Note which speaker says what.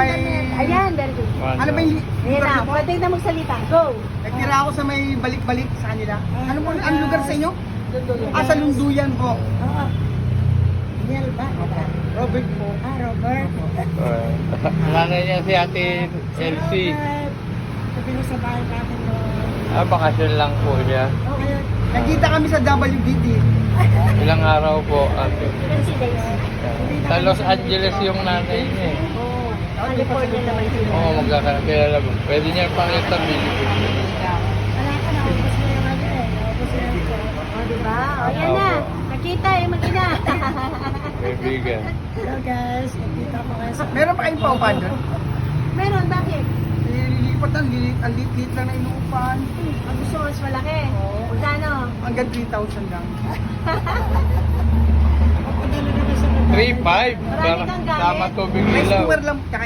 Speaker 1: may...
Speaker 2: Ayan, very good.
Speaker 1: Ano ba yung
Speaker 2: Ayan
Speaker 1: lugar
Speaker 2: na,
Speaker 1: niyo po?
Speaker 2: pwede na magsalita. Go!
Speaker 1: Nagtira ako sa may balik-balik sa kanila. Ano po ang lugar sa inyo?
Speaker 2: Dunduyan.
Speaker 1: Sa Lunduyan po.
Speaker 2: Oo. Daniel ba?
Speaker 1: Robert po.
Speaker 2: Robert.
Speaker 3: Nanay niya si Ate Elsie.
Speaker 2: Sabi mo sa bahay natin no.
Speaker 3: Bakasyon lang po siya.
Speaker 2: Okay.
Speaker 1: Nagkita kami sa WBD.
Speaker 3: Ilang araw po, Ate.
Speaker 2: Ilan sila yun?
Speaker 3: Sa Los Angeles yung nanay niya eh.
Speaker 2: Oo. California naman sila.
Speaker 3: Oo, magkakakilala mo. Pwede niya pang itabi.
Speaker 2: Wala ka na, ubos mo yung ano eh. Ubos mo yung o, diba? O, yan na. Nakita eh, mag-ina.
Speaker 3: Kaibigan.
Speaker 2: Hello guys, nakita ko kayo sa...
Speaker 1: Meron pa kayong paupahan doon?
Speaker 2: Meron, bakit?
Speaker 1: Lilipat lang, ang lit lang na inuupahan.
Speaker 2: Ang gusto ko mas malaki.
Speaker 1: Oo.
Speaker 2: Magkano?
Speaker 1: Hanggang 3,000 lang.
Speaker 3: 3-5.
Speaker 2: Marami kang gamit.
Speaker 3: Tama tubig
Speaker 1: Rice
Speaker 3: ilaw.
Speaker 1: cooker lang, tsaka